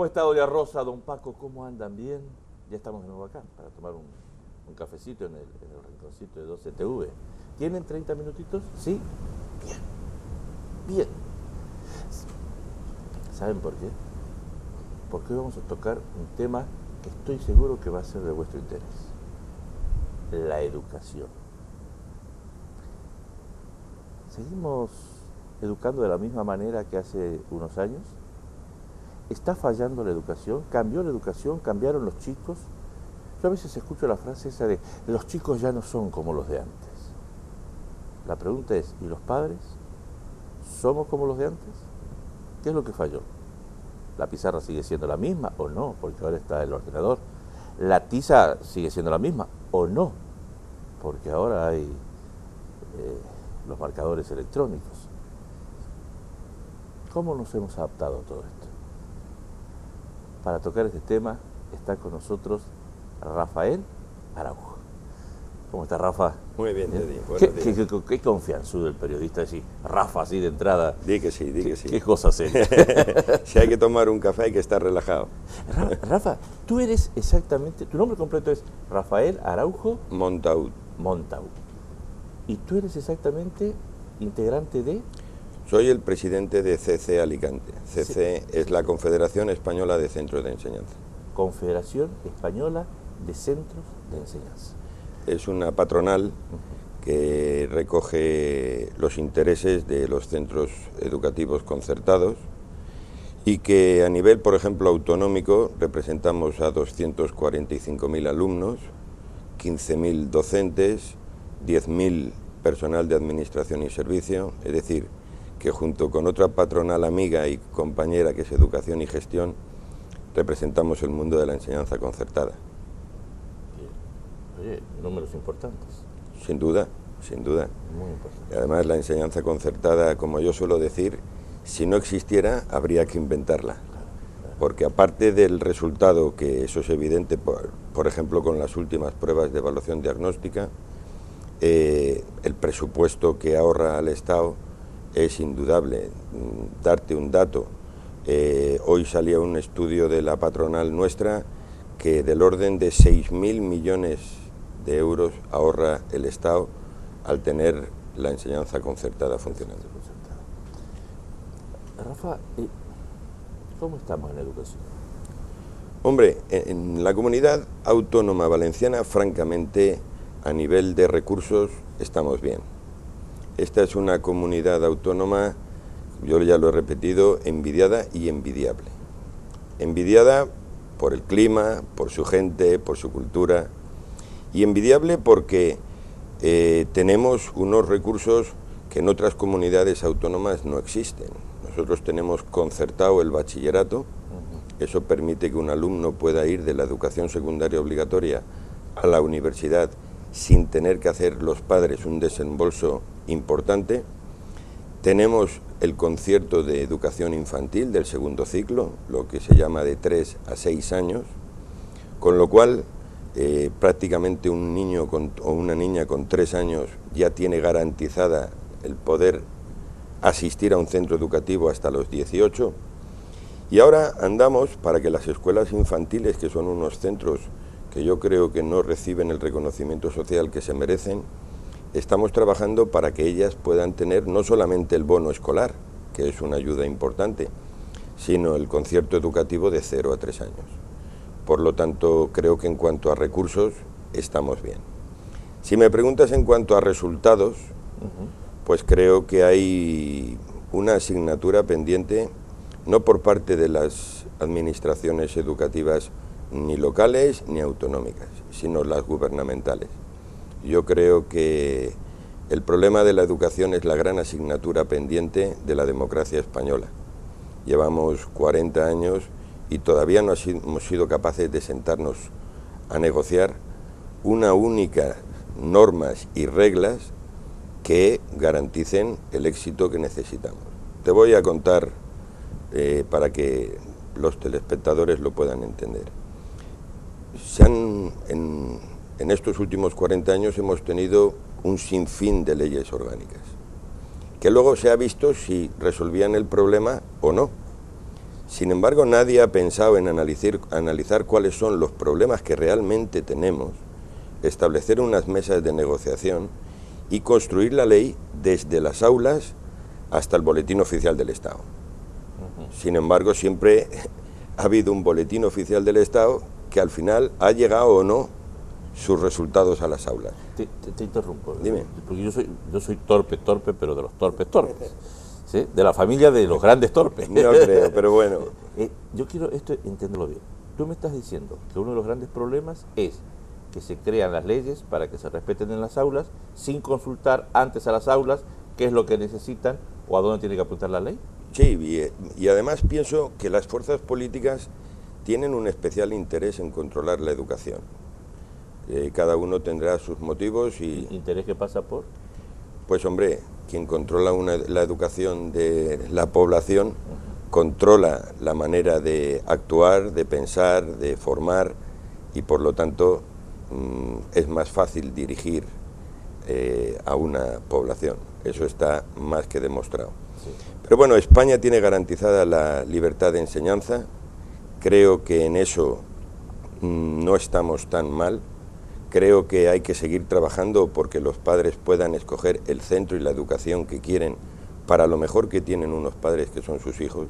está doña Rosa, don Paco? ¿Cómo andan? ¿Bien? Ya estamos de nuevo acá para tomar un cafecito en el rinconcito de 12TV. ¿Tienen 30 minutitos? ¿Sí? Bien. Bien. ¿Saben por qué? Porque hoy vamos a tocar un tema que estoy seguro que va a ser de vuestro interés. La educación. ¿Seguimos educando de la misma manera que hace unos años? ¿Está fallando la educación? ¿Cambió la educación? ¿Cambiaron los chicos? Yo a veces escucho la frase esa de los chicos ya no son como los de antes. La pregunta es, ¿y los padres? ¿Somos como los de antes? ¿Qué es lo que falló? ¿La pizarra sigue siendo la misma o no? Porque ahora está el ordenador. ¿La tiza sigue siendo la misma o no? Porque ahora hay los marcadores electrónicos. ¿Cómo nos hemos adaptado a todo esto? Para tocar este tema está con nosotros Rafael Araujo. ¿Cómo está, Rafa? Muy bien, Teddy. ¿Qué confianzudo el periodista decir Rafa así de entrada? Di que sí, di que sí. ¿Qué cosas es? Si hay que tomar un café hay que estar relajado. Rafa, tú eres exactamente, tu nombre completo es Rafael Araujo Montaud. Y tú eres exactamente integrante de... Soy el presidente de CC Alicante. CC es la Confederación Española de Centros de Enseñanza. Confederación Española de Centros de Enseñanza. Es una patronal que recoge los intereses de los centros educativos concertados y que a nivel, por ejemplo, autonómico representamos a 245.000 alumnos, 15.000 docentes, 10.000 personal de administración y servicio, es decir, que junto con otra patronal amiga y compañera que es Educación y Gestión, representamos el mundo de la enseñanza concertada. Oye, números importantes. Sin duda, sin duda. Muy importante. Y además la enseñanza concertada, como yo suelo decir, si no existiera, habría que inventarla. Porque aparte del resultado, que eso es evidente, por ejemplo, con las últimas pruebas de evaluación diagnóstica, el presupuesto que ahorra al Estado es indudable. Darte un dato, hoy salía un estudio de la patronal nuestra que del orden de 6.000 millones de euros ahorra el Estado al tener la enseñanza concertada funcionando. Rafa, ¿cómo estamos en la educación? Hombre, en la comunidad autónoma valenciana, francamente, a nivel de recursos, estamos bien. Esta es una comunidad autónoma, yo ya lo he repetido, envidiada y envidiable. Envidiada por el clima, por su gente, por su cultura, y envidiable porque tenemos unos recursos que en otras comunidades autónomas no existen. Nosotros tenemos concertado el bachillerato, eso permite que un alumno pueda ir de la educación secundaria obligatoria a la universidad sin tener que hacer los padres un desembolso importante. Tenemos el concierto de educación infantil del segundo ciclo, lo que se llama de 3 a 6 años, con lo cual prácticamente un niño o una niña con 3 años ya tiene garantizada el poder asistir a un centro educativo hasta los 18. Y ahora andamos para que las escuelas infantiles, que son unos centros que yo creo que no reciben el reconocimiento social que se merecen, estamos trabajando para que ellas puedan tener no solamente el bono escolar, que es una ayuda importante, sino el concierto educativo de 0 a 3 años. Por lo tanto, creo que en cuanto a recursos, estamos bien. Si me preguntas en cuanto a resultados, pues creo que hay una asignatura pendiente, no por parte de las administraciones educativas ni locales ni autonómicas, sino las gubernamentales. Yo creo que el problema de la educación es la gran asignatura pendiente de la democracia española. Llevamos 40 años y todavía no hemos sido capaces de sentarnos a negociar una única normas y reglas que garanticen el éxito que necesitamos. Te voy a contar para que los telespectadores lo puedan entender. En estos últimos 40 años hemos tenido un sinfín de leyes orgánicas, que luego se ha visto si resolvían el problema o no. Sin embargo, nadie ha pensado en analizar cuáles son los problemas que realmente tenemos, establecer unas mesas de negociación y construir la ley desde las aulas hasta el boletín oficial del Estado. Sin embargo, siempre ha habido un boletín oficial del Estado que al final ha llegado o no sus resultados a las aulas. Te interrumpo. Dime. Porque yo soy torpe, pero de los torpes. ¿Sí? De la familia de los grandes torpes. No creo, pero bueno. Yo quiero esto entenderlo bien. Tú me estás diciendo que uno de los grandes problemas es que se crean las leyes para que se respeten en las aulas sin consultar antes a las aulas qué es lo que necesitan o a dónde tiene que apuntar la ley. Sí, y además pienso que las fuerzas políticas tienen un especial interés en controlar la educación. Cada uno tendrá sus motivos y... ¿Interés que pasa por? Pues hombre, quien controla la educación de la población controla la manera de actuar, de pensar, de formar y por lo tanto es más fácil dirigir a una población. Eso está más que demostrado. Sí. Pero bueno, España tiene garantizada la libertad de enseñanza. Creo que en eso no estamos tan mal. Creo que hay que seguir trabajando porque los padres puedan escoger el centro y la educación que quieren para lo mejor que tienen unos padres que son sus hijos.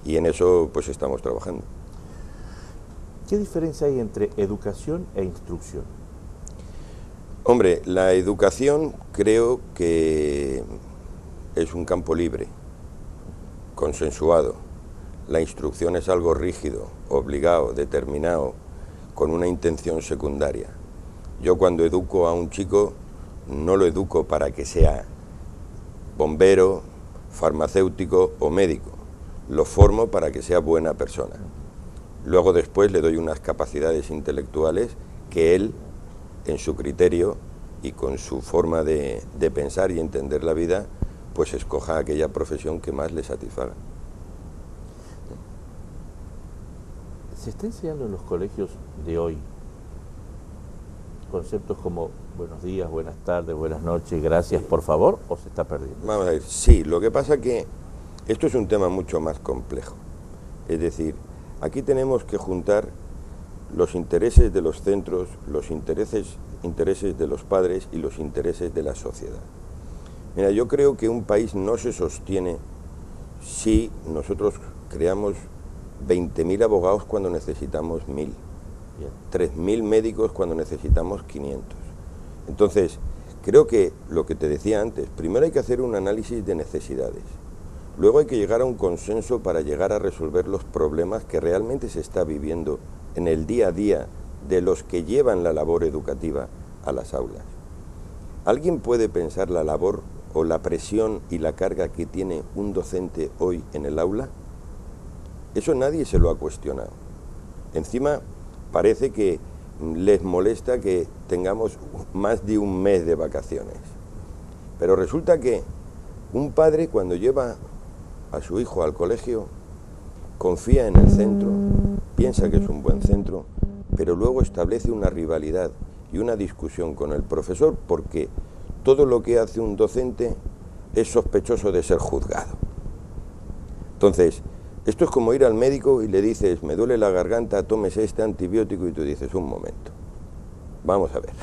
Y en eso pues estamos trabajando. ¿Qué diferencia hay entre educación e instrucción? Hombre, la educación creo que es un campo libre, consensuado. La instrucción es algo rígido, obligado, determinado, con una intención secundaria. Yo cuando educo a un chico, no lo educo para que sea bombero, farmacéutico o médico. Lo formo para que sea buena persona. Luego después le doy unas capacidades intelectuales que él, en su criterio y con su forma de pensar y entender la vida, pues escoja aquella profesión que más le satisfaga. ¿Se está enseñando en los colegios de hoy conceptos como buenos días, buenas tardes, buenas noches, gracias, por favor, o se está perdiendo? Vamos a ver, sí, lo que pasa es que esto es un tema mucho más complejo. Es decir, aquí tenemos que juntar los intereses de los centros, los intereses de los padres y los intereses de la sociedad. Mira, yo creo que un país no se sostiene si nosotros creamos 20.000 abogados cuando necesitamos 1.000, 3.000 médicos cuando necesitamos 500. Entonces, creo que lo que te decía antes, primero hay que hacer un análisis de necesidades, luego hay que llegar a un consenso para llegar a resolver los problemas que realmente se está viviendo en el día a día de los que llevan la labor educativa a las aulas. ¿Alguien puede pensar la labor o la presión y la carga que tiene un docente hoy en el aula? Eso nadie se lo ha cuestionado. Encima parece que les molesta que tengamos más de un mes de vacaciones. Pero resulta que un padre cuando lleva a su hijo al colegio confía en el centro, piensa que es un buen centro, pero luego establece una rivalidad y una discusión con el profesor porque todo lo que hace un docente es sospechoso de ser juzgado. Entonces, esto es como ir al médico y le dices, me duele la garganta, tómese este antibiótico, y tú dices, un momento, vamos a ver,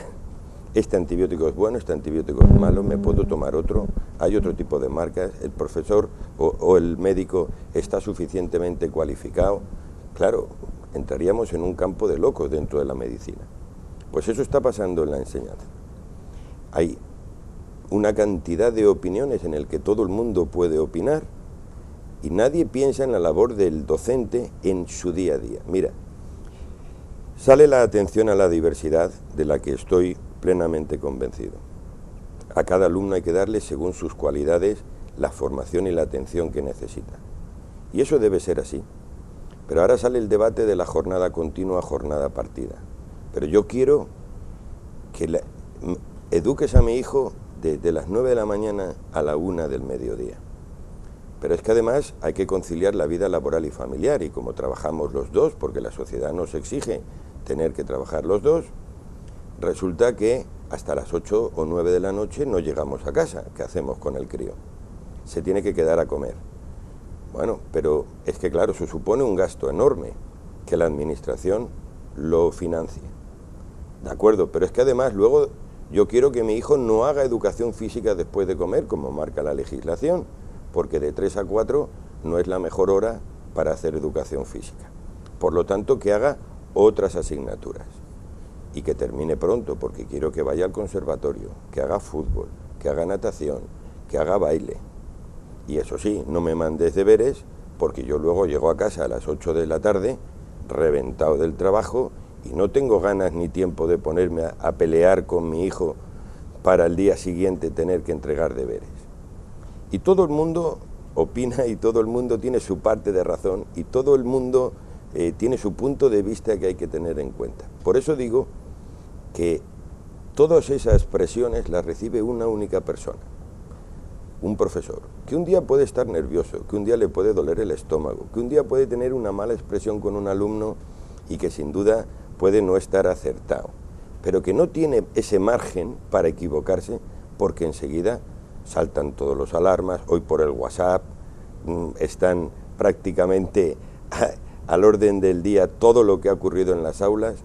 este antibiótico es bueno, este antibiótico es malo, me puedo tomar otro, hay otro tipo de marcas, el profesor o el médico está suficientemente cualificado. Claro, entraríamos en un campo de locos dentro de la medicina. Pues eso está pasando en la enseñanza. Hay una cantidad de opiniones en el que todo el mundo puede opinar y nadie piensa en la labor del docente en su día a día. Mira, sale la atención a la diversidad de la que estoy plenamente convencido. A cada alumno hay que darle, según sus cualidades, la formación y la atención que necesita. Y eso debe ser así. Pero ahora sale el debate de la jornada continua, jornada partida. Pero yo quiero que eduques a mi hijo desde las 9 de la mañana a la 1 del mediodía. Pero es que además hay que conciliar la vida laboral y familiar, y como trabajamos los dos, porque la sociedad nos exige tener que trabajar los dos, resulta que hasta las 8 o 9 de la noche no llegamos a casa. ¿Qué hacemos con el crío? Se tiene que quedar a comer. Bueno, pero es que claro, eso supone un gasto enorme que la administración lo financie. De acuerdo, pero es que además luego yo quiero que mi hijo no haga educación física después de comer, como marca la legislación, porque de 3 a 4 no es la mejor hora para hacer educación física. Por lo tanto, que haga otras asignaturas y que termine pronto, porque quiero que vaya al conservatorio, que haga fútbol, que haga natación, que haga baile. Y eso sí, no me mandes deberes, porque yo luego llego a casa a las 8 de la tarde, reventado del trabajo, y no tengo ganas ni tiempo de ponerme a pelear con mi hijo para el día siguiente tener que entregar deberes. Y todo el mundo opina y todo el mundo tiene su parte de razón y todo el mundo tiene su punto de vista que hay que tener en cuenta. Por eso digo que todas esas presiones las recibe una única persona, un profesor, que un día puede estar nervioso, que un día le puede doler el estómago, que un día puede tener una mala expresión con un alumno y que sin duda puede no estar acertado, pero que no tiene ese margen para equivocarse porque enseguida saltan todos los alarmas. Hoy por el WhatsApp están prácticamente al orden del día todo lo que ha ocurrido en las aulas,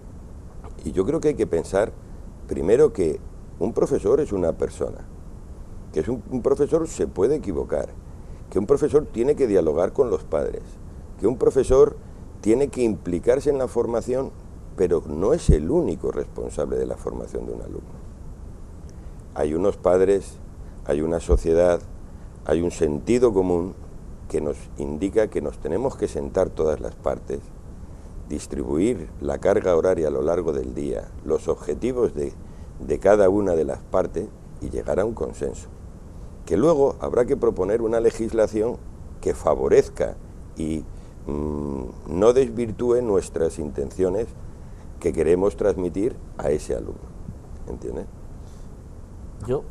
y yo creo que hay que pensar primero que un profesor es una persona, que un profesor se puede equivocar, que un profesor tiene que dialogar con los padres, que un profesor tiene que implicarse en la formación, pero no es el único responsable de la formación de un alumno. Hay unos padres, hay una sociedad, hay un sentido común que nos indica que nos tenemos que sentar todas las partes, distribuir la carga horaria a lo largo del día, los objetivos de cada una de las partes y llegar a un consenso. Que luego habrá que proponer una legislación que favorezca y no desvirtúe nuestras intenciones que queremos transmitir a ese alumno. ¿Entiendes? Yo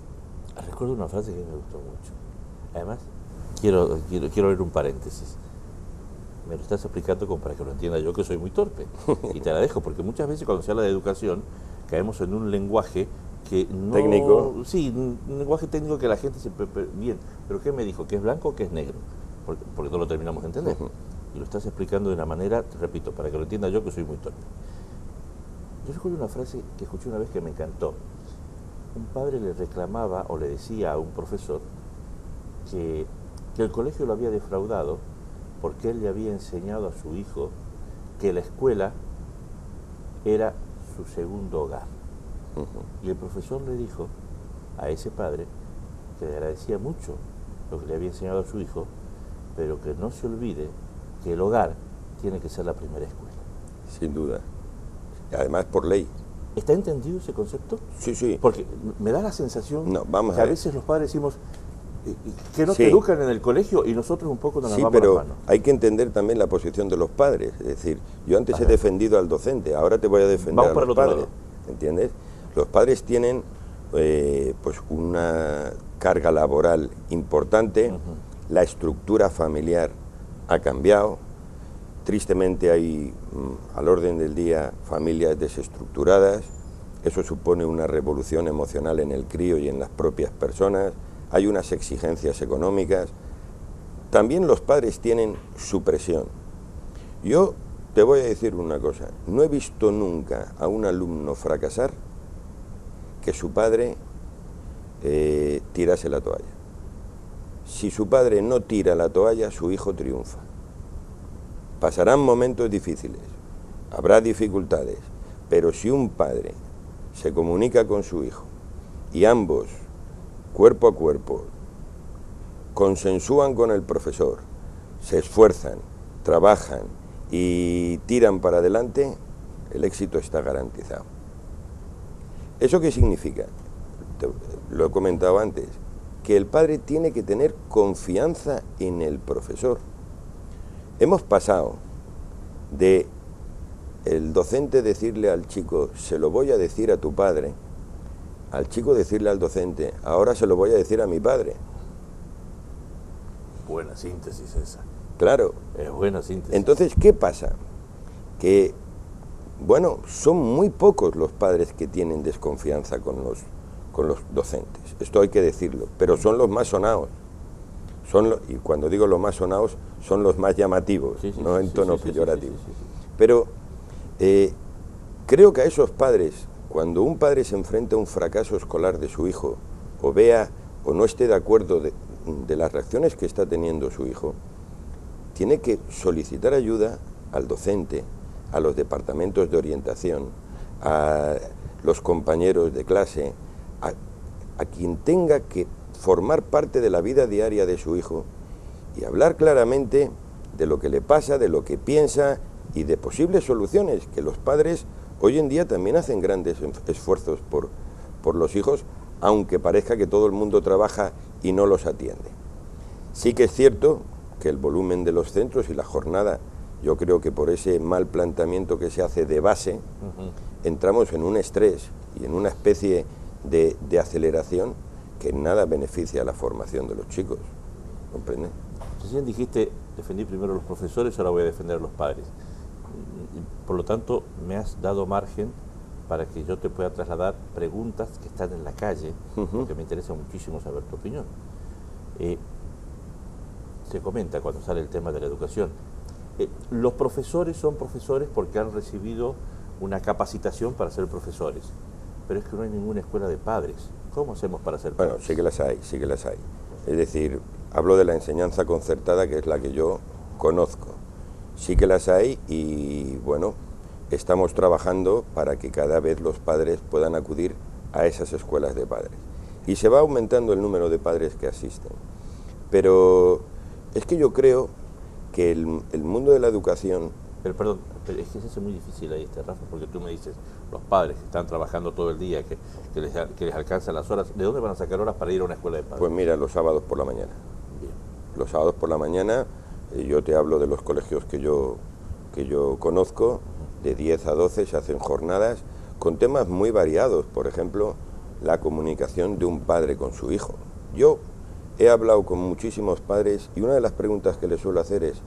recuerdo una frase que me gustó mucho. Además, quiero leer un paréntesis. Me lo estás explicando como para que lo entienda yo, que soy muy torpe. Y te la dejo, porque muchas veces cuando se habla de educación, caemos en un lenguaje que no... ¿Técnico? Sí, un lenguaje técnico que la gente se... Bien, pero ¿qué me dijo? ¿Que es blanco o que es negro? Porque no lo terminamos de entender. Y lo estás explicando de una manera, repito, para que lo entienda yo, que soy muy torpe. Yo recuerdo una frase que escuché una vez que me encantó. Un padre le reclamaba o le decía a un profesor que el colegio lo había defraudado porque él le había enseñado a su hijo que la escuela era su segundo hogar. Y el profesor le dijo a ese padre que le agradecía mucho lo que le había enseñado a su hijo, pero que no se olvide que el hogar tiene que ser la primera escuela. Sin duda. Además por ley. ¿Está entendido ese concepto? Sí, sí. Porque me da la sensación que a veces los padres decimos que no te educan en el colegio y nosotros un poco nos lavamos las manos. Sí, pero hay que entender también la posición de los padres. Es decir, yo antes he defendido al docente, ahora te voy a defender a los padres. ¿Entiendes? Los padres tienen pues una carga laboral importante, la estructura familiar ha cambiado. Tristemente hay al orden del día familias desestructuradas, eso supone una revolución emocional en el crío y en las propias personas, hay unas exigencias económicas, también los padres tienen su presión. Yo te voy a decir una cosa, no he visto nunca a un alumno fracasar que su padre tirase la toalla. Si su padre no tira la toalla, su hijo triunfa. Pasarán momentos difíciles, habrá dificultades, pero si un padre se comunica con su hijo y ambos, cuerpo a cuerpo, consensúan con el profesor, se esfuerzan, trabajan y tiran para adelante, el éxito está garantizado. ¿Eso qué significa? Lo he comentado antes, que el padre tiene que tener confianza en el profesor. Hemos pasado de el docente decirle al chico, se lo voy a decir a tu padre, al chico decirle al docente, ahora se lo voy a decir a mi padre. Buena síntesis esa. Claro. Es buena síntesis. Entonces, ¿qué pasa? Que, bueno, son muy pocos los padres que tienen desconfianza con los docentes. Esto hay que decirlo, pero son los más sonados. y cuando digo los más sonados, son los más llamativos, sí, sí, no sí, en tono sí, sí, peyorativo. sí, sí, sí, sí. Pero creo que a esos padres, cuando un padre se enfrenta a un fracaso escolar de su hijo, o vea o no esté de acuerdo de las reacciones que está teniendo su hijo, tiene que solicitar ayuda al docente, a los departamentos de orientación, a los compañeros de clase, a quien tenga que formar parte de la vida diaria de su hijo y hablar claramente de lo que le pasa, de lo que piensa y de posibles soluciones, que los padres hoy en día también hacen grandes esfuerzos por los hijos, aunque parezca que todo el mundo trabaja y no los atiende. Sí que es cierto que el volumen de los centros y la jornada, yo creo que por ese mal planteamiento que se hace de base, entramos en un estrés y en una especie de aceleración que en nada beneficia a la formación de los chicos. ¿Comprende? Recién dijiste, defendí primero a los profesores, ahora voy a defender a los padres. Por lo tanto, me has dado margen para que yo te pueda trasladar preguntas que están en la calle, porque me interesa muchísimo saber tu opinión. Se comenta cuando sale el tema de la educación. Los profesores son profesores porque han recibido una capacitación para ser profesores, pero es que no hay ninguna escuela de padres. ¿Cómo hacemos para ser padres? Bueno, sí que las hay, sí que las hay. Es decir, hablo de la enseñanza concertada, que es la que yo conozco. Sí que las hay y, bueno, estamos trabajando para que cada vez los padres puedan acudir a esas escuelas de padres. Y se va aumentando el número de padres que asisten. Pero es que yo creo que el mundo de la educación... Pero perdón, pero es que se hace muy difícil ahí, Rafa, porque tú me dices, los padres que están trabajando todo el día, que les alcanzan las horas, ¿de dónde van a sacar horas para ir a una escuela de padres? Pues mira, los sábados por la mañana. Bien. Los sábados por la mañana, yo te hablo de los colegios que yo conozco, de 10 a 12 se hacen jornadas con temas muy variados, por ejemplo, la comunicación de un padre con su hijo. Yo he hablado con muchísimos padres y una de las preguntas que les suelo hacer es: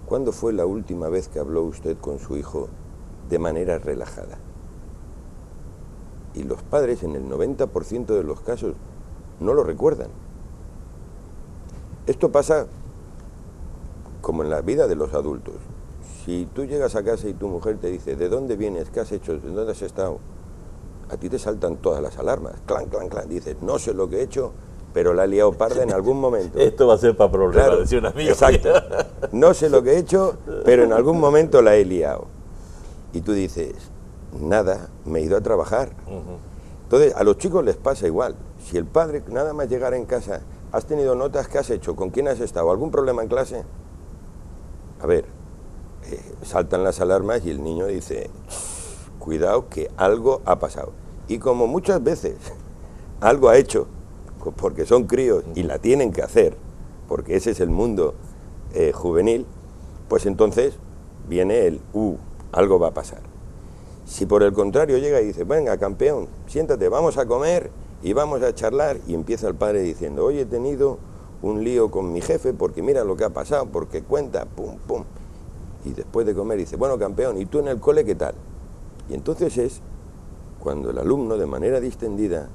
¿cuándo fue la última vez que habló usted con su hijo de manera relajada? Y los padres, en el 90% de los casos, no lo recuerdan. Esto pasa como en la vida de los adultos. Si tú llegas a casa y tu mujer te dice: ¿de dónde vienes? ¿Qué has hecho? ¿De dónde has estado? A ti te saltan todas las alarmas. Clan, clan, clan. Dices: no sé lo que he hecho, pero la he liado parda en algún momento. Esto va a ser para problemas, claro, decía un amigo. Exacto. No sé lo que he hecho, pero en algún momento la he liado. Y tú dices: nada, me he ido a trabajar. Entonces, a los chicos les pasa igual. Si el padre, nada más llegar en casa: ¿has tenido notas? ¿Qué has hecho? ¿Con quién has estado? ¿Algún problema en clase? A ver, saltan las alarmas y el niño dice: cuidado, que algo ha pasado. Y como muchas veces algo ha hecho, porque son críos y la tienen que hacer, porque ese es el mundo juvenil, pues entonces viene algo va a pasar. Si por el contrario llega y dice: venga, campeón, siéntate, vamos a comer y vamos a charlar, y empieza el padre diciendo: hoy he tenido un lío con mi jefe porque mira lo que ha pasado, porque cuenta, pum, pum. Y después de comer dice: bueno, campeón, ¿y tú en el cole qué tal? Y entonces es cuando el alumno, de manera distendida,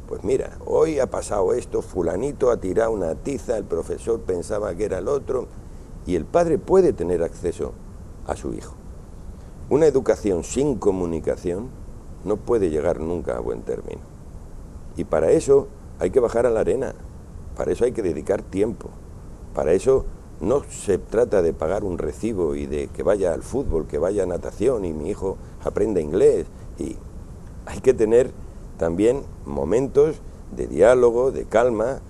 pues mira, hoy ha pasado esto, fulanito ha tirado una tiza, el profesor pensaba que era el otro, y el padre puede tener acceso a su hijo. Una educación sin comunicación no puede llegar nunca a buen término. Y para eso hay que bajar a la arena, para eso hay que dedicar tiempo, para eso no se trata de pagar un recibo y de que vaya al fútbol, que vaya a natación y mi hijo aprenda inglés. Y hay que tener también momentos de diálogo, de calma.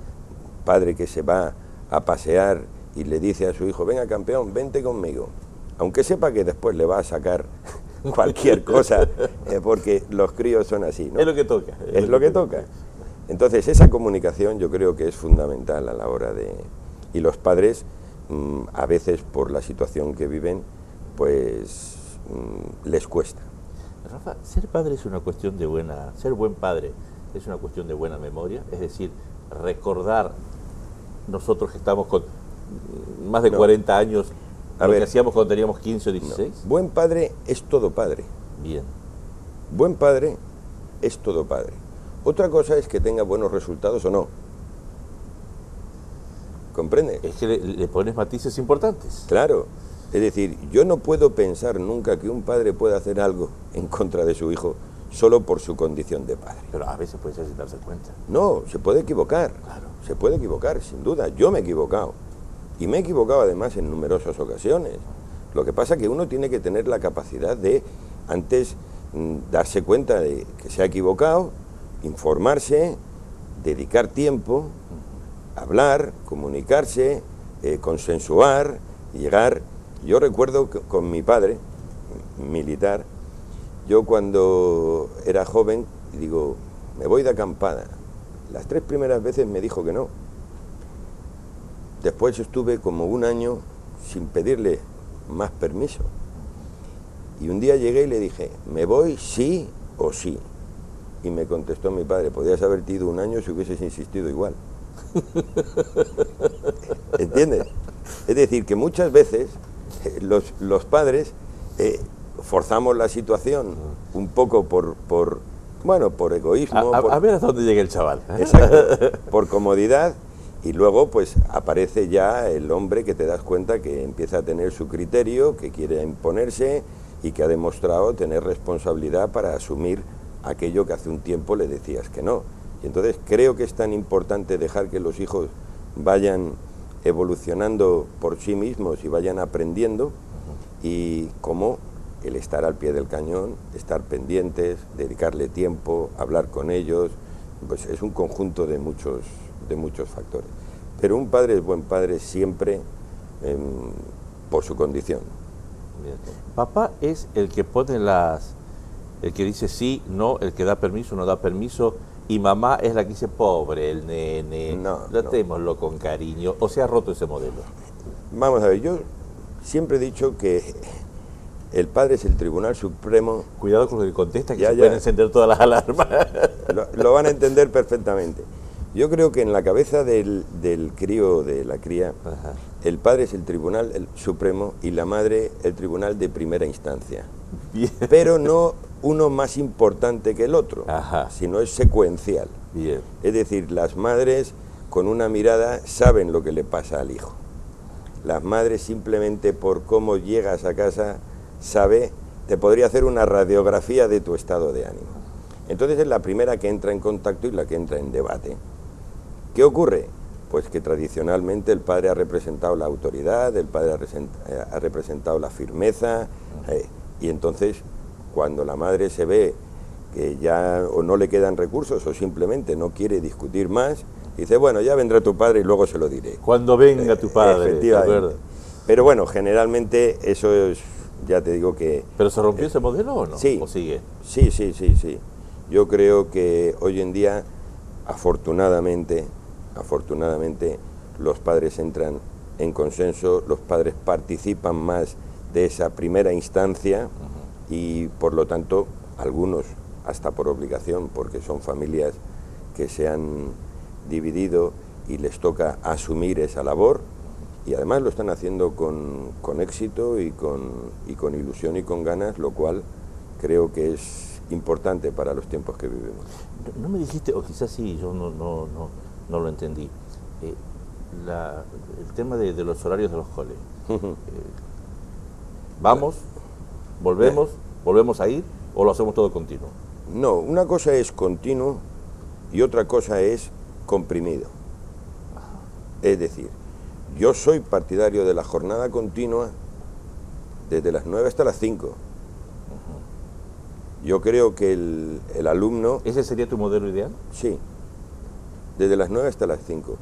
Padre que se va a pasear y le dice a su hijo: venga, campeón, vente conmigo, aunque sepa que después le va a sacar cualquier cosa, porque los críos son así, ¿no? Es lo que toca. Es lo que toca. Entonces, esa comunicación yo creo que es fundamental a la hora de... Y los padres, a veces por la situación que viven, pues les cuesta. Rafa, ser padre es una cuestión de ser buen padre es una cuestión de buena memoria, es decir, recordar nosotros que estamos con más de 40 años, lo que hacíamos cuando teníamos 15 o 16. No. Buen padre es todo padre. Bien. Buen padre es todo padre. Otra cosa es que tenga buenos resultados o no. ¿Comprende? Es que le pones matices importantes. Claro. Es decir, yo no puedo pensar nunca que un padre pueda hacer algo en contra de su hijo solo por su condición de padre. Pero a veces puede ser sin darse cuenta. No, se puede equivocar. Claro. Se puede equivocar, sin duda. Yo me he equivocado. Y me he equivocado además en numerosas ocasiones. Lo que pasa es que uno tiene que tener la capacidad de, antes, darse cuenta de que se ha equivocado, informarse, dedicar tiempo, hablar, comunicarse, consensuar, llegar. Yo recuerdo que con mi padre, militar, yo cuando era joven, digo, me voy de acampada. Las 3 primeras veces me dijo que no. Después estuve como un año sin pedirle más permiso. Y un día llegué y le dije, ¿me voy sí o sí? Y me contestó mi padre, podrías haberte ido un año si hubieses insistido igual. ¿Entiendes? Es decir, que muchas veces los padres forzamos la situación un poco por egoísmo. A ver hasta dónde llega el chaval. Exacto, por comodidad, y luego pues aparece ya el hombre que te das cuenta que empieza a tener su criterio, que quiere imponerse y que ha demostrado tener responsabilidad para asumir aquello que hace un tiempo le decías que no. Y entonces creo que es tan importante dejar que los hijos vayan evolucionando por sí mismos y vayan aprendiendo, y como el estar al pie del cañón, estar pendientes, dedicarle tiempo, hablar con ellos, pues es un conjunto de muchos factores. Pero un padre es buen padre siempre por su condición. Bien. Papá es el que pone el que dice sí, no, el que da permiso, no da permiso, y mamá es la que dice, pobre el nene, tratémoslo con cariño, o se ha roto ese modelo. Vamos a ver, yo siempre he dicho que el padre es el Tribunal Supremo. Cuidado con lo que contesta, que pueden encender todas las alarmas. Lo van a entender perfectamente. Yo creo que en la cabeza del crío, de la cría, ajá, el padre es el Tribunal Supremo y la madre el Tribunal de primera instancia. Bien. Pero no uno más importante que el otro, ajá, sino es secuencial. Bien. Es decir, las madres con una mirada saben lo que le pasa al hijo. Las madres simplemente por cómo llegas a casa sabe, te podría hacer una radiografía de tu estado de ánimo. Entonces es la primera que entra en contacto y la que entra en debate. ¿Qué ocurre? Pues que tradicionalmente el padre ha representado la autoridad, el padre ha representado la firmeza, y entonces cuando la madre se ve que ya o no le quedan recursos o simplemente no quiere discutir más, dice, bueno, ya vendrá tu padre y luego se lo diré. Cuando venga tu padre, efectivamente. Pero bueno, generalmente eso es, ya te digo que... ¿Pero se rompió ese modelo o no? Sí. ¿O sigue? Sí. Yo creo que hoy en día, afortunadamente, los padres entran en consenso, los padres participan más de esa primera instancia, y por lo tanto, algunos hasta por obligación, porque son familias que se han dividido y les toca asumir esa labor, y además lo están haciendo con éxito y con ilusión y con ganas, lo cual creo que es importante para los tiempos que vivimos. No me dijiste, o quizás sí, yo no lo entendí, el tema de los horarios de los coles. ¿Vamos? ¿Volvemos a ir o lo hacemos todo continuo? No, una cosa es continuo y otra cosa es comprimido. Es decir, yo soy partidario de la jornada continua desde las 9 hasta las 5. Yo creo que el alumno... ¿Ese sería tu modelo ideal? Sí, desde las 9 hasta las 5.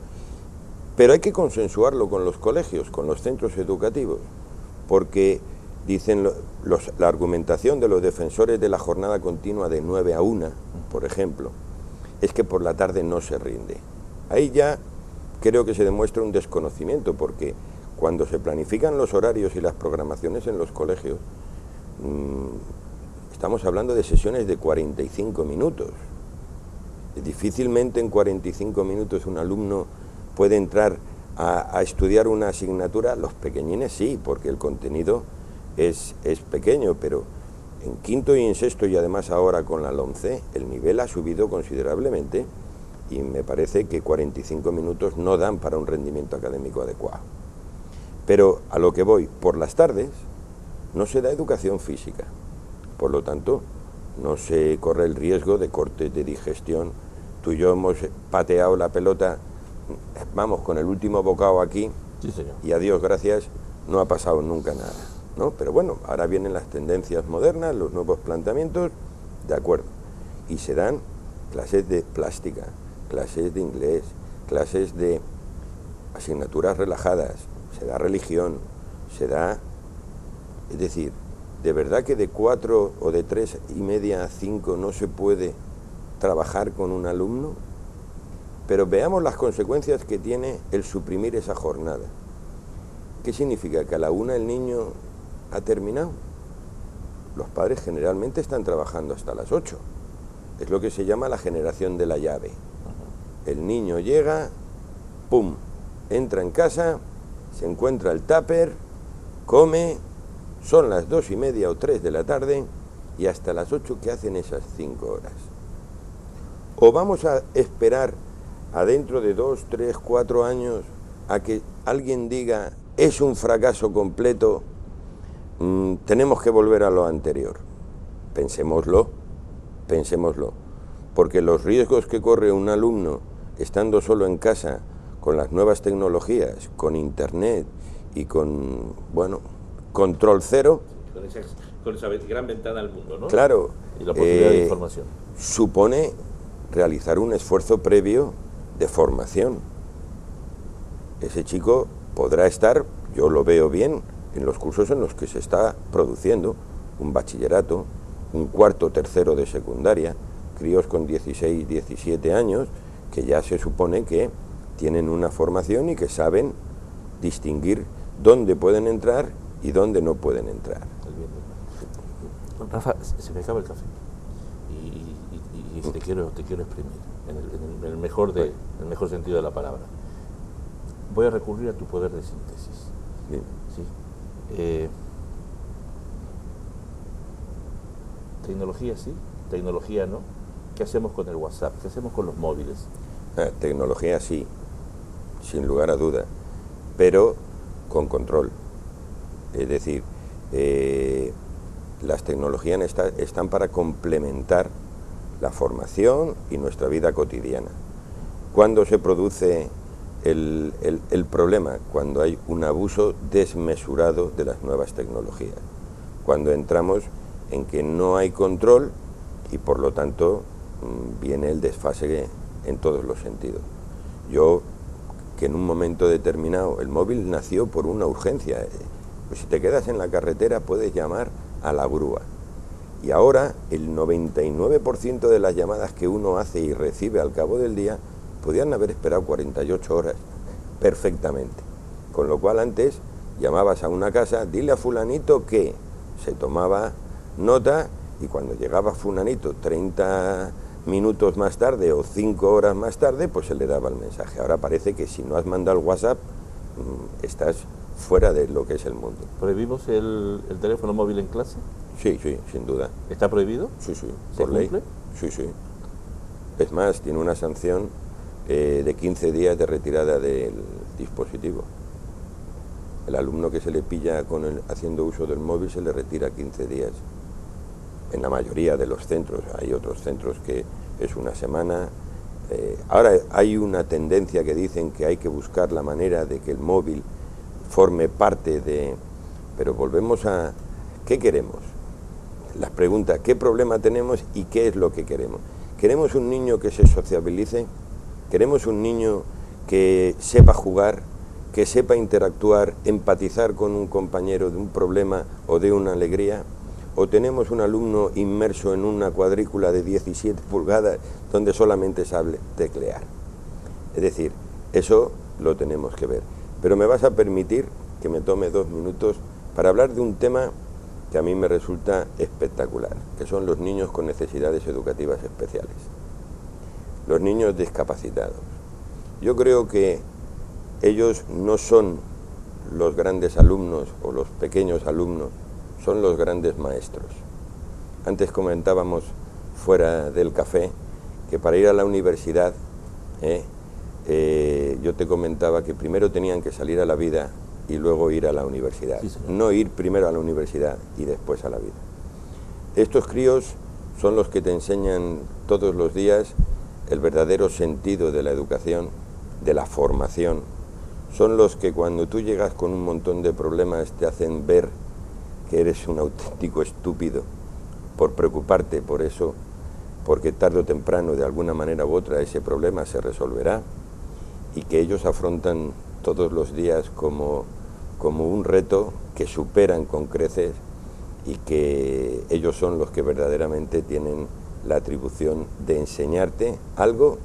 Pero hay que consensuarlo con los colegios, con los centros educativos, porque dicen la argumentación de los defensores de la jornada continua de 9 a 1, por ejemplo, es que por la tarde no se rinde. Ahí ya creo que se demuestra un desconocimiento, porque cuando se planifican los horarios y las programaciones en los colegios, estamos hablando de sesiones de 45 minutos. Difícilmente en 45 minutos un alumno puede entrar a estudiar una asignatura. Los pequeñines sí, porque el contenido es pequeño, pero en quinto y en sexto, y además ahora con la LOMCE, el nivel ha subido considerablemente, y me parece que 45 minutos no dan para un rendimiento académico adecuado. Pero a lo que voy, por las tardes no se da educación física, por lo tanto no se corre el riesgo de cortes de digestión. Tú y yo hemos pateado la pelota, vamos con el último bocado aquí, sí, señor, y a Dios gracias no ha pasado nunca nada, ¿no? Pero bueno, ahora vienen las tendencias modernas, los nuevos planteamientos, de acuerdo, y se dan clases de plástica, clases de inglés, clases de asignaturas relajadas, se da religión, se da... Es decir, ¿de verdad que de 4 o de 3:30 a 5 no se puede trabajar con un alumno? Pero veamos las consecuencias que tiene el suprimir esa jornada. ¿Qué significa? ¿Que a la 1 el niño ha terminado? Los padres generalmente están trabajando hasta las 8. Es lo que se llama la generación de la llave. El niño llega, pum, entra en casa, se encuentra el tupper, come, son las 2:30 o 3 de la tarde y hasta las 8 ¿qué hacen esas 5 horas? ¿O vamos a esperar a dentro de 2, 3, 4 años a que alguien diga es un fracaso completo, tenemos que volver a lo anterior? Pensémoslo, porque los riesgos que corre un alumno estando solo en casa con las nuevas tecnologías, con internet y con, bueno, control cero, con esa gran ventana al mundo, ¿no? Claro, y la posibilidad de información. Supone realizar un esfuerzo previo de formación. Ese chico podrá estar, yo lo veo bien, en los cursos en los que se está produciendo un bachillerato, un cuarto, tercero de secundaria, críos con 16, 17 años, que ya se supone que tienen una formación y que saben distinguir dónde pueden entrar y dónde no pueden entrar. Rafa, se me acaba el café y te quiero exprimir en el mejor sentido de la palabra. Voy a recurrir a tu poder de síntesis. Bien. ¿Sí? Tecnología sí, tecnología no. ¿Qué hacemos con el WhatsApp? ¿Qué hacemos con los móviles? Tecnología sí, sin lugar a duda, pero con control. Es decir, las tecnologías están para complementar la formación y nuestra vida cotidiana. ¿Cuándo se produce el problema? Cuando hay un abuso desmesurado de las nuevas tecnologías. Cuando entramos en que no hay control y por lo tanto viene el desfase en todos los sentidos. Yo, que en un momento determinado, el móvil nació por una urgencia. Pues si te quedas en la carretera puedes llamar a la grúa. Y ahora el 99% de las llamadas que uno hace y recibe al cabo del día podían haber esperado 48 horas perfectamente. Con lo cual antes llamabas a una casa, dile a fulanito que se tomaba nota y cuando llegaba fulanito 30 minutos más tarde o 5 horas más tarde, pues se le daba el mensaje. Ahora parece que si no has mandado el WhatsApp, estás fuera de lo que es el mundo. ¿Prohibimos el teléfono móvil en clase? Sí, sí, sin duda. ¿Está prohibido? Sí, sí, por ley. Sí, sí. Es más, tiene una sanción de 15 días de retirada del dispositivo. El alumno que se le pilla haciendo uso del móvil se le retira 15 días. En la mayoría de los centros, hay otros centros que es una semana. Ahora hay una tendencia que dicen que hay que buscar la manera de que el móvil forme parte de... Pero volvemos a... ¿Qué queremos? Las preguntas, ¿qué problema tenemos y qué es lo que queremos? ¿Queremos un niño que se sociabilice? ¿Queremos un niño que sepa jugar, que sepa interactuar, empatizar con un compañero de un problema o de una alegría? ¿O tenemos un alumno inmerso en una cuadrícula de 17 pulgadas donde solamente sabe teclear? Es decir, eso lo tenemos que ver. Pero me vas a permitir que me tome 2 minutos para hablar de un tema que a mí me resulta espectacular, que son los niños con necesidades educativas especiales, los niños discapacitados. Yo creo que ellos no son los grandes alumnos o los pequeños alumnos, son los grandes maestros. Antes comentábamos fuera del café que para ir a la universidad Yo te comentaba que primero tenían que salir a la vida y luego ir a la universidad. Sí, señor. No ir primero a la universidad y después a la vida. Estos críos son los que te enseñan todos los días el verdadero sentido de la educación, de la formación. Son los que cuando tú llegas con un montón de problemas te hacen ver que eres un auténtico estúpido por preocuparte por eso, porque tarde o temprano, de alguna manera u otra, ese problema se resolverá, y que ellos afrontan todos los días como un reto que superan con creces, y que ellos son los que verdaderamente tienen la atribución de enseñarte algo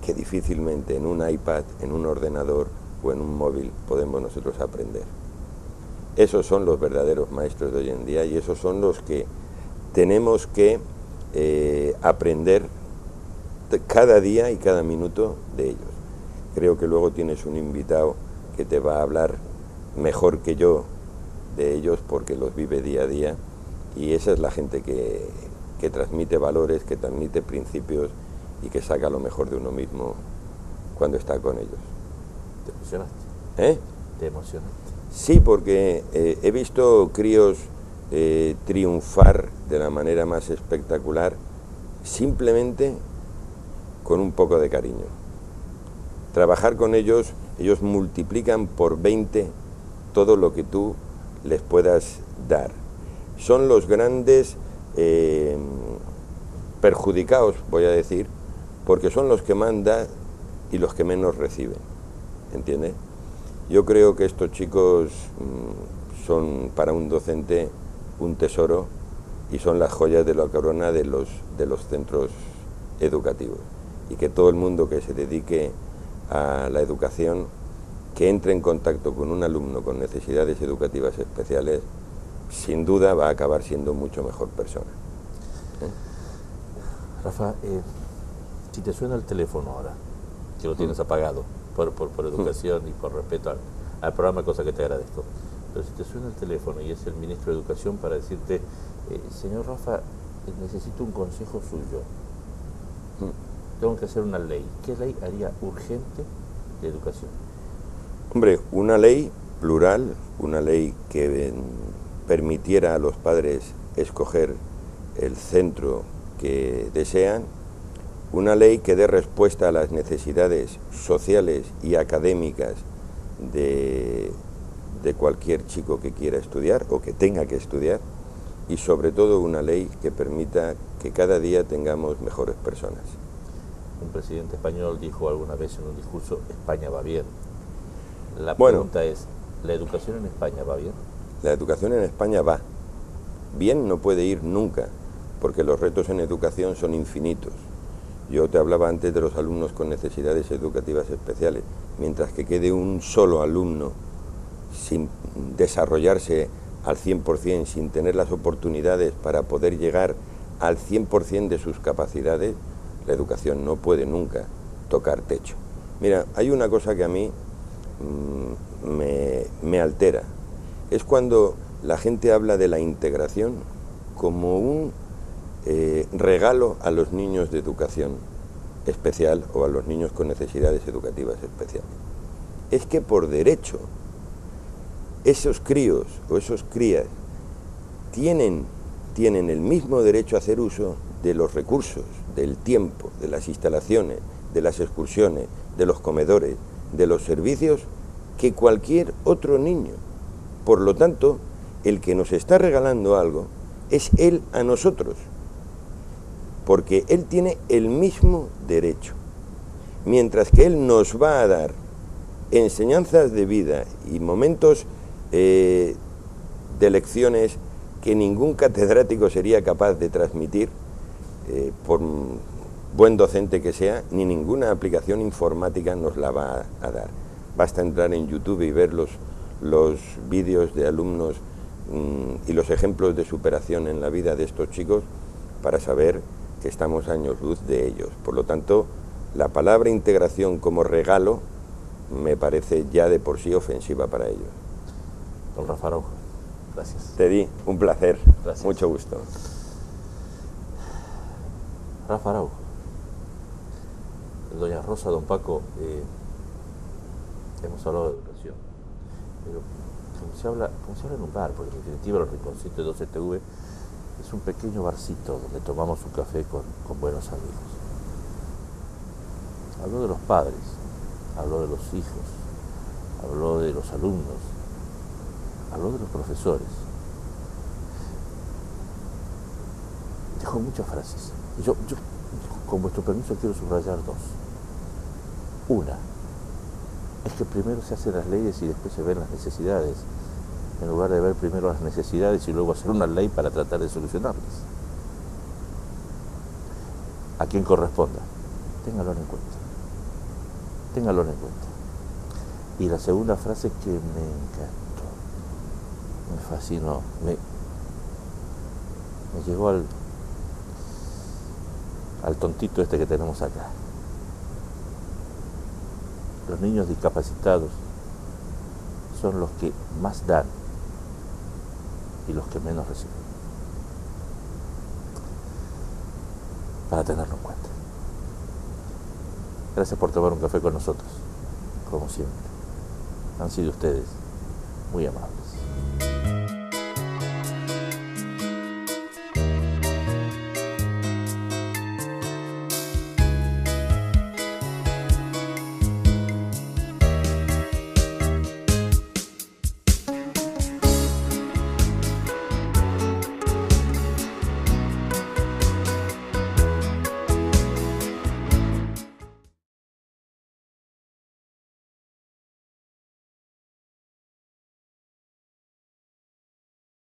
que difícilmente en un iPad, en un ordenador o en un móvil podemos nosotros aprender. Esos son los verdaderos maestros de hoy en día, y esos son los que tenemos que aprender cada día y cada minuto de ellos. Creo que luego tienes un invitado que te va a hablar mejor que yo de ellos, porque los vive día a día, y esa es la gente que transmite valores, que transmite principios y que saca lo mejor de uno mismo cuando está con ellos. ¿Te emocionaste? ¿Te emocionaste? Sí, porque he visto críos triunfar de la manera más espectacular simplemente con un poco de cariño. Trabajar con ellos, ellos multiplican por 20 todo lo que tú les puedas dar. Son los grandes perjudicados, voy a decir, porque son los que mandan y los que menos reciben, ¿entiendes? Yo creo que estos chicos son para un docente un tesoro, y son las joyas de la corona de los centros educativos, y que todo el mundo que se dedique a la educación, que entre en contacto con un alumno con necesidades educativas especiales, sin duda va a acabar siendo mucho mejor persona. Rafa, si te suena el teléfono ahora, que lo tienes apagado por educación y por respeto al programa, cosa que te agradezco, pero si te suena el teléfono y es el ministro de Educación para decirte, señor Rafa, necesito un consejo suyo, tengo que hacer una ley, ¿qué ley haría urgente de educación? Hombre, una ley plural, una ley que permitiera a los padres escoger el centro que desean, una ley que dé respuesta a las necesidades sociales y académicas de cualquier chico que quiera estudiar o que tenga que estudiar, y sobre todo una ley que permita que cada día tengamos mejores personas. Un presidente español dijo alguna vez en un discurso, España va bien. La pregunta es, ¿la educación en España va bien? La educación en España va. Bien no puede ir nunca, porque los retos en educación son infinitos. Yo te hablaba antes de los alumnos con necesidades educativas especiales. Mientras que quede un solo alumno sin desarrollarse al 100%, sin tener las oportunidades para poder llegar al 100% de sus capacidades, la educación no puede nunca tocar techo. Mira, hay una cosa que a mí me altera. Es cuando la gente habla de la integración como un regalo a los niños de educación especial o a los niños con necesidades educativas especiales. Es que por derecho esos críos o esos crías tienen el mismo derecho a hacer uso de los recursos, del tiempo, de las instalaciones, de las excursiones, de los comedores, de los servicios, que cualquier otro niño. Por lo tanto, el que nos está regalando algo es él a nosotros, porque él tiene el mismo derecho, mientras que él nos va a dar enseñanzas de vida y momentos de lecciones que ningún catedrático sería capaz de transmitir, por buen docente que sea, ni ninguna aplicación informática nos la va a dar. Basta entrar en YouTube y ver los vídeos de alumnos y los ejemplos de superación en la vida de estos chicos para saber que estamos años luz de ellos. Por lo tanto, la palabra integración como regalo me parece ya de por sí ofensiva para ellos. Don Rafa Araujo, gracias. Teddy, un placer. Gracias. Mucho gusto. Rafa Araujo, doña Rosa, don Paco, hemos hablado de educación, pero como se habla en un bar, porque en definitiva los rinconcitos de 12TV es un pequeño barcito donde tomamos un café con buenos amigos. Habló de los padres, habló de los hijos, habló de los alumnos, habló de los profesores. Dejó muchas frases. Yo, con vuestro permiso, quiero subrayar dos. Una, es que primero se hacen las leyes y después se ven las necesidades, en lugar de ver primero las necesidades y luego hacer una ley para tratar de solucionarlas. A quien corresponda, téngalo en cuenta. Téngalo en cuenta. Y la segunda frase que me encantó, me fascinó, me llegó al tontito este que tenemos acá. Los niños discapacitados son los que más dan y los que menos reciben. Para tenerlo en cuenta. Gracias por tomar un café con nosotros, como siempre. Han sido ustedes muy amables.